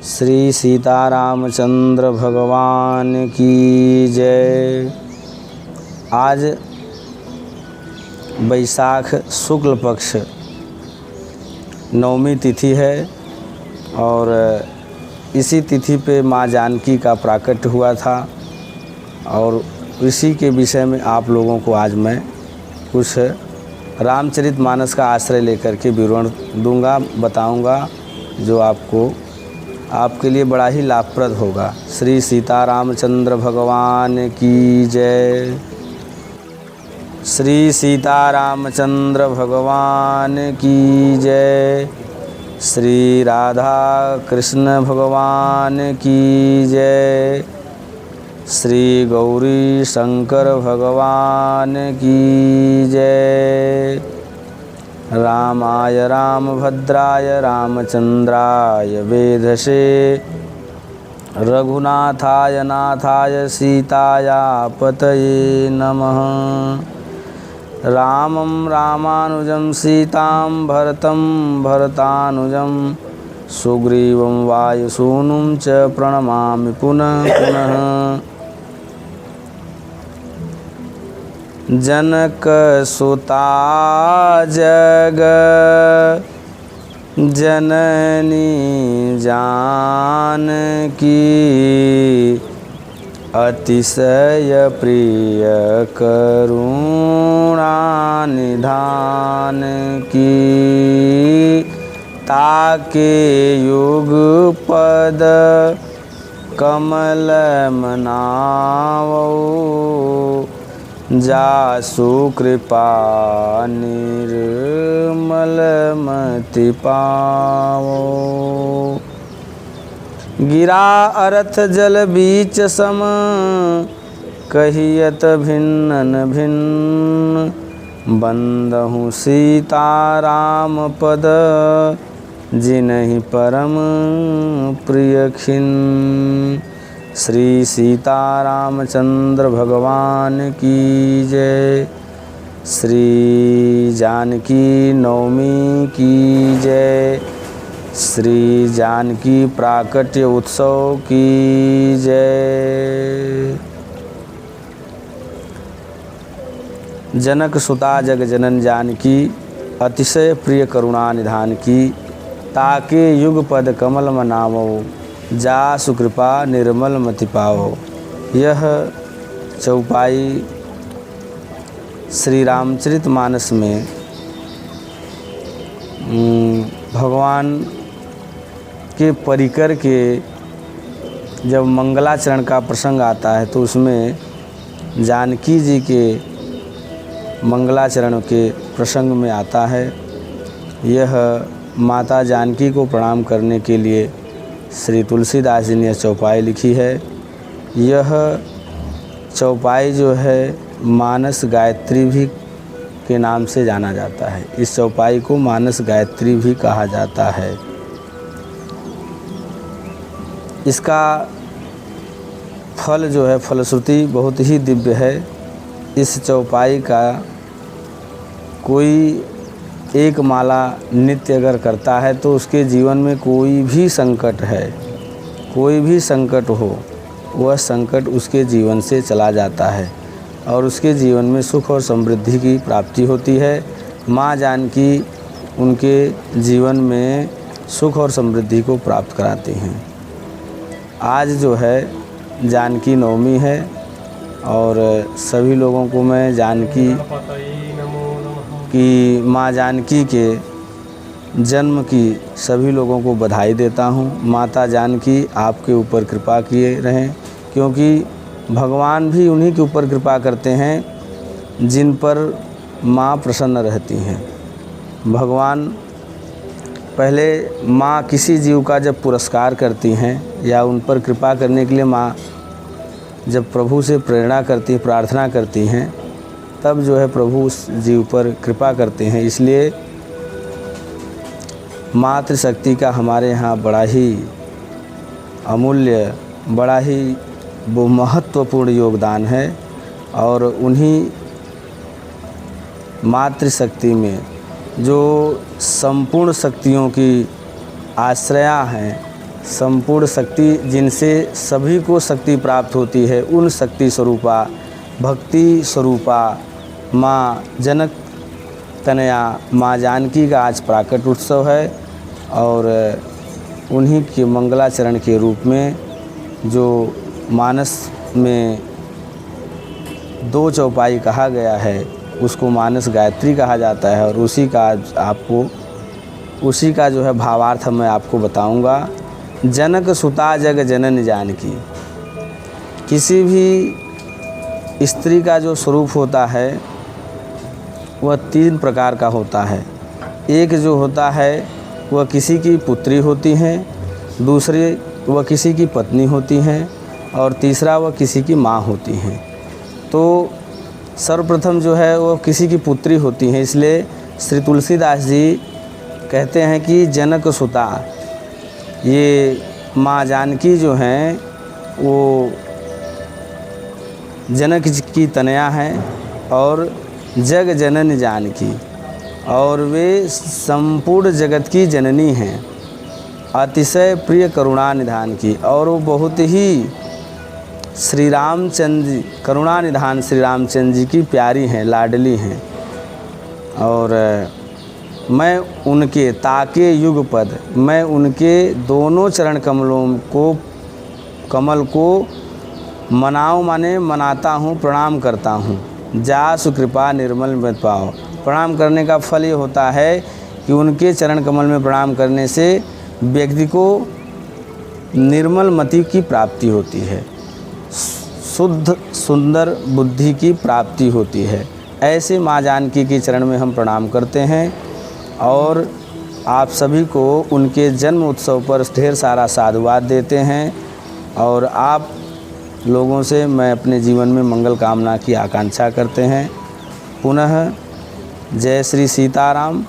श्री सीतारामचंद्र भगवान की जय। आज बैसाख शुक्ल पक्ष नवमी तिथि है और इसी तिथि पे माँ जानकी का प्राकट्य हुआ था और इसी के विषय में आप लोगों को आज मैं कुछ रामचरितमानस का आश्रय लेकर के विवरण दूंगा, बताऊंगा, जो आपके लिए बड़ा ही लाभप्रद होगा। श्री सीतारामचंद्र भगवान की जय। श्री सीतारामचंद्र भगवान की जय। श्री राधा कृष्ण भगवान की जय। श्री गौरी शंकर भगवान की जय। रामाय रामभद्राय रामचंद्राय वेधसे रघुनाथाय नाथाय सीताया पतये नमः। रामं रामानुजं सीतां भरतं भरतानुजं सुग्रीवं वायुसूनुं च प्रणमामि पुनः पुनः। जनकसुता जग जननी जानकी अतिशय प्रिय करुणा निधान की। ताके युगपद कमल मनावो जासु कृपा निर्मल मति पावो। गिरा अरथ जल बीच सम कहियत भिन्न भिन्न। बंदहु सीताराम पद जिनहि परम प्रिय खिन। श्री सीतारामचंद्र भगवान की जय। श्री जानकी नवमी की जय। श्री जानकी प्राकट्य उत्सव की जय। जनक सुता जग जनन जानकी अतिशय प्रिय करुणा निधान की। ताके युग पद कमल मनावो जासु कृपा निर्मल मति पावो। यह चौपाई श्री रामचरितमानस में भगवान के परिकर के जब मंगलाचरण का प्रसंग आता है तो उसमें जानकी जी के मंगलाचरण के प्रसंग में आता है। यह माता जानकी को प्रणाम करने के लिए श्री तुलसीदास जी ने चौपाई लिखी है। यह चौपाई जो है मानस गायत्री भी के नाम से जाना जाता है। इस चौपाई को मानस गायत्री भी कहा जाता है। इसका फल जो है फलश्रुति बहुत ही दिव्य है। इस चौपाई का कोई एक माला नित्य अगर करता है तो उसके जीवन में कोई भी संकट है, कोई भी संकट हो, वह संकट उसके जीवन से चला जाता है और उसके जीवन में सुख और समृद्धि की प्राप्ति होती है। माँ जानकी उनके जीवन में सुख और समृद्धि को प्राप्त कराती हैं। आज जो है जानकी नवमी है और सभी लोगों को मैं जानकी कि माँ जानकी के जन्म की सभी लोगों को बधाई देता हूँ। माता जानकी आपके ऊपर कृपा किए रहें, क्योंकि भगवान भी उन्हीं के ऊपर कृपा करते हैं जिन पर माँ प्रसन्न रहती हैं। भगवान पहले माँ किसी जीव का जब पुरस्कार करती हैं या उन पर कृपा करने के लिए माँ जब प्रभु से प्रेरणा करती, प्रार्थना करती हैं, तब जो है प्रभु उस जीव पर कृपा करते हैं। इसलिए मातृशक्ति का हमारे यहाँ बड़ा ही अमूल्य, बड़ा ही वो महत्वपूर्ण योगदान है और उन्हीं मातृशक्ति में जो संपूर्ण शक्तियों की आश्रया हैं, संपूर्ण शक्ति जिनसे सभी को शक्ति प्राप्त होती है, उन शक्ति स्वरूपा भक्ति स्वरूपा माँ जनक तनया माँ जानकी का आज प्राकट उत्सव है। और उन्हीं के मंगलाचरण के रूप में जो मानस में 2 चौपाई कहा गया है, उसको मानस गायत्री कहा जाता है। और उसी का जो है भावार्थ मैं आपको बताऊंगा। जनक सुता जग जनन जानकी। किसी भी स्त्री का जो स्वरूप होता है वह 3 प्रकार का होता है। एक जो होता है वह किसी की पुत्री होती हैं, दूसरे वह किसी की पत्नी होती हैं, और तीसरा वह किसी की माँ होती हैं। तो सर्वप्रथम जो है वो किसी की पुत्री होती हैं, इसलिए श्री तुलसीदास जी कहते हैं कि जनक सुता, ये माँ जानकी जो हैं वो जनक की तनया हैं और जग जनन जानकी, और वे संपूर्ण जगत की जननी हैं, अतिशय प्रिय करुणा निधान की। और वो बहुत ही श्री रामचंद्र करुणा निधान श्री रामचंद्र जी की प्यारी हैं, लाडली हैं। और मैं उनके ताके युग पद, मैं उनके दोनों चरण कमल को मनाऊं, माने मनाता हूँ, प्रणाम करता हूँ। जासु कृपा निर्मल मत पाओ। प्रणाम करने का फल ये होता है कि उनके चरण कमल में प्रणाम करने से व्यक्ति को निर्मल मति की प्राप्ति होती है, शुद्ध सुंदर बुद्धि की प्राप्ति होती है। ऐसे माँ जानकी के चरण में हम प्रणाम करते हैं। और आप सभी को उनके जन्म उत्सव पर ढेर सारा साधुवाद देते हैं। और आप लोगों से मैं अपने जीवन में मंगल कामना की आकांक्षा करते हैं। पुनः जय श्री सीताराम।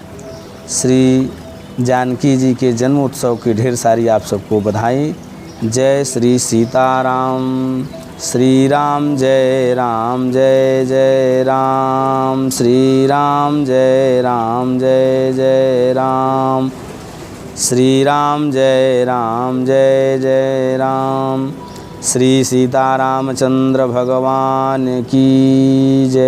श्री जानकी जी के जन्म उत्सव की ढेर सारी आप सबको बधाई। जय श्री सीताराम। श्री राम जय राम जय जय राम। श्री राम जय राम जय जय राम। श्री राम जय राम जय जय राम। श्री सीतारामचंद्र भगवान की जय।